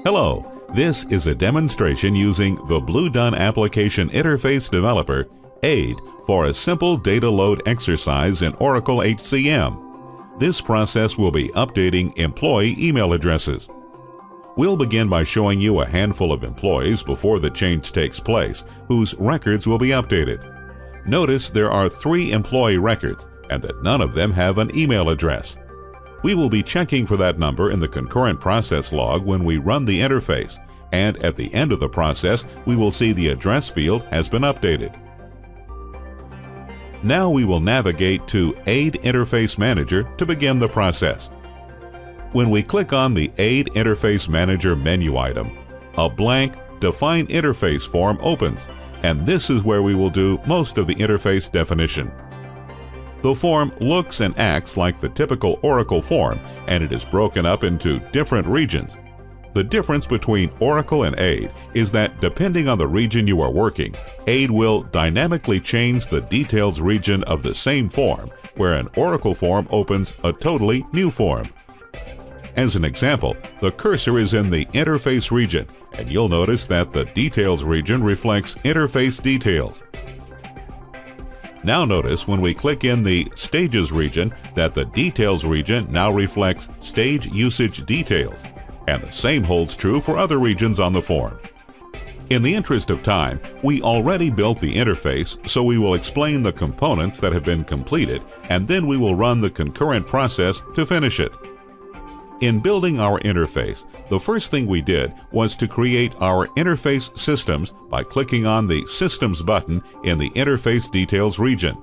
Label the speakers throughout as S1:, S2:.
S1: Hello, this is a demonstration using the BlueDun Application Interface Developer, AID, for a simple data load exercise in Oracle HCM. This process will be updating employee email addresses. We'll begin by showing you a handful of employees before the change takes place, whose records will be updated. Notice there are 3 employee records and that none of them have an email address. We will be checking for that number in the concurrent process log when we run the interface, and at the end of the process, we will see the address field has been updated. Now we will navigate to AID Interface Manager to begin the process. When we click on the AID Interface Manager menu item, a blank Define Interface form opens, and this is where we will do most of the interface definition. The form looks and acts like the typical Oracle form, and it is broken up into different regions. The difference between Oracle and AID is that depending on the region you are working, AID will dynamically change the details region of the same form, where an Oracle form opens a totally new form. As an example, the cursor is in the Interface region, and you'll notice that the Details region reflects Interface Details. Now notice when we click in the Stages region that the Details region now reflects Stage Usage Details, and the same holds true for other regions on the form. In the interest of time, we already built the interface, so we will explain the components that have been completed, and then we will run the concurrent process to finish it. In building our interface, the first thing we did was to create our interface systems by clicking on the Systems button in the Interface Details region.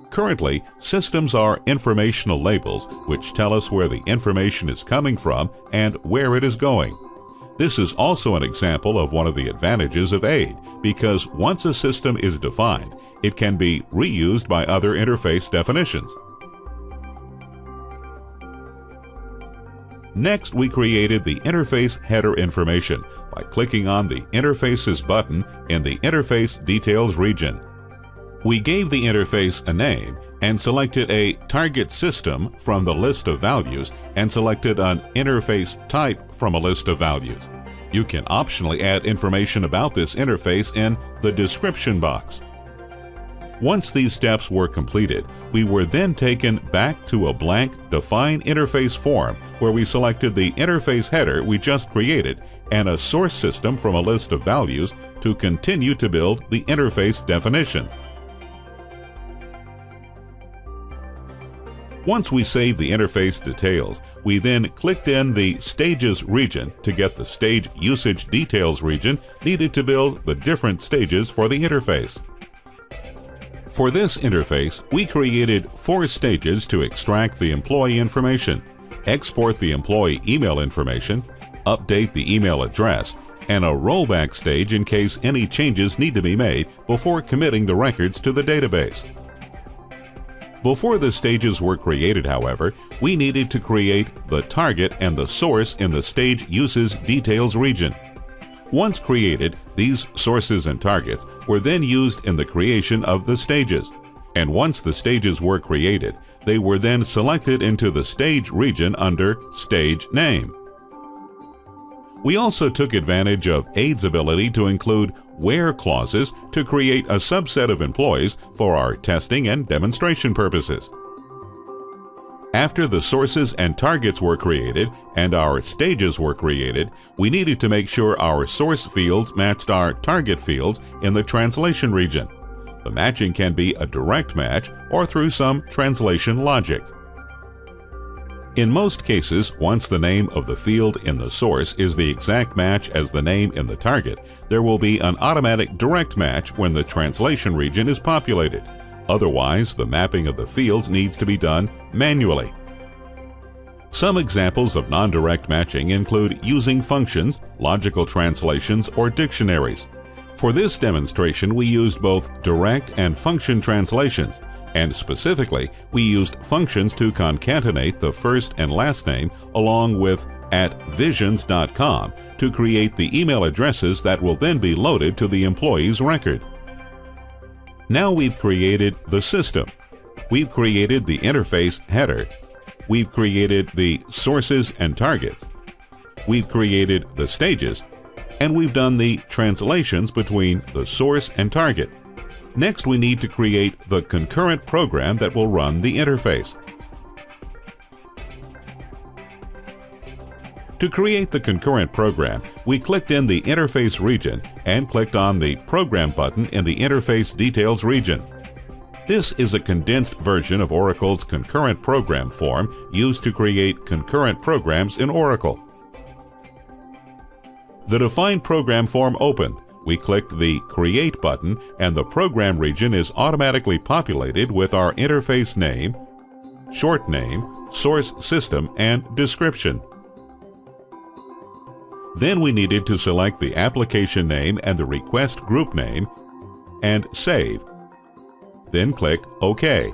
S1: Currently, systems are informational labels which tell us where the information is coming from and where it is going. This is also an example of one of the advantages of AID, because once a system is defined, it can be reused by other interface definitions. Next, we created the interface header information by clicking on the Interfaces button in the Interface Details region. We gave the interface a name and selected a target system from the list of values and selected an interface type from a list of values. You can optionally add information about this interface in the description box. Once these steps were completed, we were then taken back to a blank Define Interface form where we selected the interface header we just created and a source system from a list of values to continue to build the interface definition. Once we saved the interface details, we then clicked in the Stages region to get the Stage Usage Details region needed to build the different stages for the interface. For this interface, we created 4 stages to extract the employee information, export the employee email information, update the email address, and a rollback stage in case any changes need to be made before committing the records to the database. Before the stages were created, however, we needed to create the target and the source in the Stage Uses Details region. Once created, these sources and targets were then used in the creation of the stages. And once the stages were created, they were then selected into the Stage region under Stage Name. We also took advantage of AID's ability to include where clauses to create a subset of employees for our testing and demonstration purposes. After the sources and targets were created and our stages were created, we needed to make sure our source fields matched our target fields in the translation region. The matching can be a direct match or through some translation logic. In most cases, once the name of the field in the source is the exact match as the name in the target, there will be an automatic direct match when the translation region is populated. Otherwise, the mapping of the fields needs to be done manually. Some examples of non-direct matching include using functions, logical translations, or dictionaries. For this demonstration, we used both direct and function translations, and specifically, we used functions to concatenate the first and last name along with @visions.com to create the email addresses that will then be loaded to the employee's record. Now we've created the system. We've created the interface header. We've created the sources and targets. We've created the stages, and we've done the translations between the source and target. Next, we need to create the concurrent program that will run the interface. To create the concurrent program, we clicked in the Interface region and clicked on the Program button in the Interface Details region. This is a condensed version of Oracle's concurrent program form used to create concurrent programs in Oracle. The Define Program form opened. We clicked the Create button and the program region is automatically populated with our interface name, short name, source system, and description. Then we needed to select the application name and the request group name and save. Then click OK.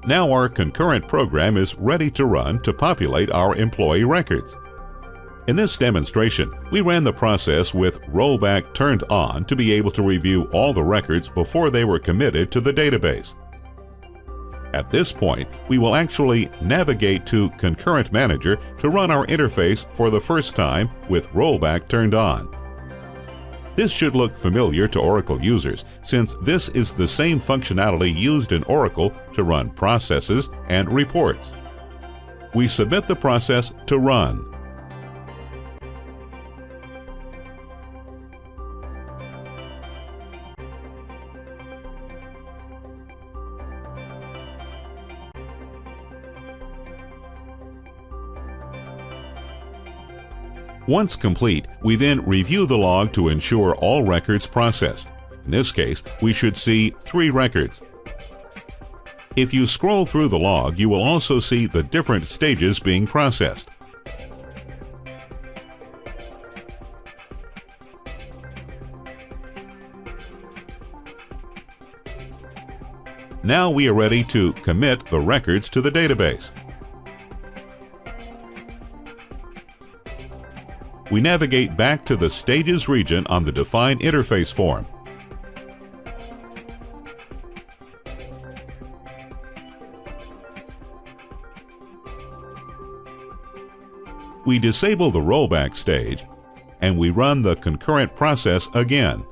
S1: Now our concurrent program is ready to run to populate our employee records. In this demonstration, we ran the process with rollback turned on to be able to review all the records before they were committed to the database. At this point, we will actually navigate to Concurrent Manager to run our interface for the first time with rollback turned on. This should look familiar to Oracle users, since this is the same functionality used in Oracle to run processes and reports. We submit the process to run. Once complete, we then review the log to ensure all records processed. In this case, we should see 3 records. If you scroll through the log, you will also see the different stages being processed. Now we are ready to commit the records to the database. We navigate back to the Stages region on the Define Interface form. We disable the rollback stage, and we run the concurrent process again.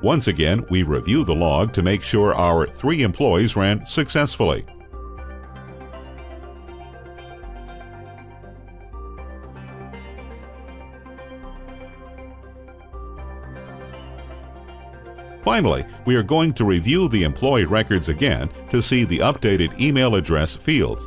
S1: Once again, we review the log to make sure our 3 employees ran successfully. Finally, we are going to review the employee records again to see the updated email address fields.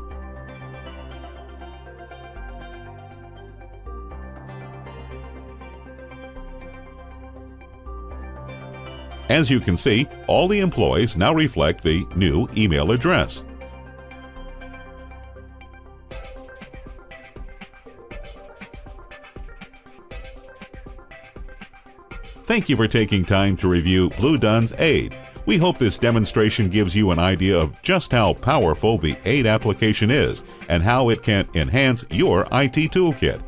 S1: As you can see, all the employees now reflect the new email address. Thank you for taking time to review BlueDun's AID. We hope this demonstration gives you an idea of just how powerful the AID application is and how it can enhance your IT toolkit.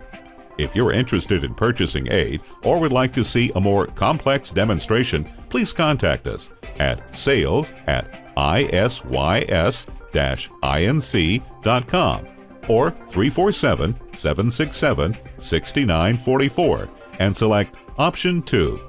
S1: If you're interested in purchasing AID or would like to see a more complex demonstration, please contact us at sales@isys-inc.com or 347-767-6944 and select Option 2.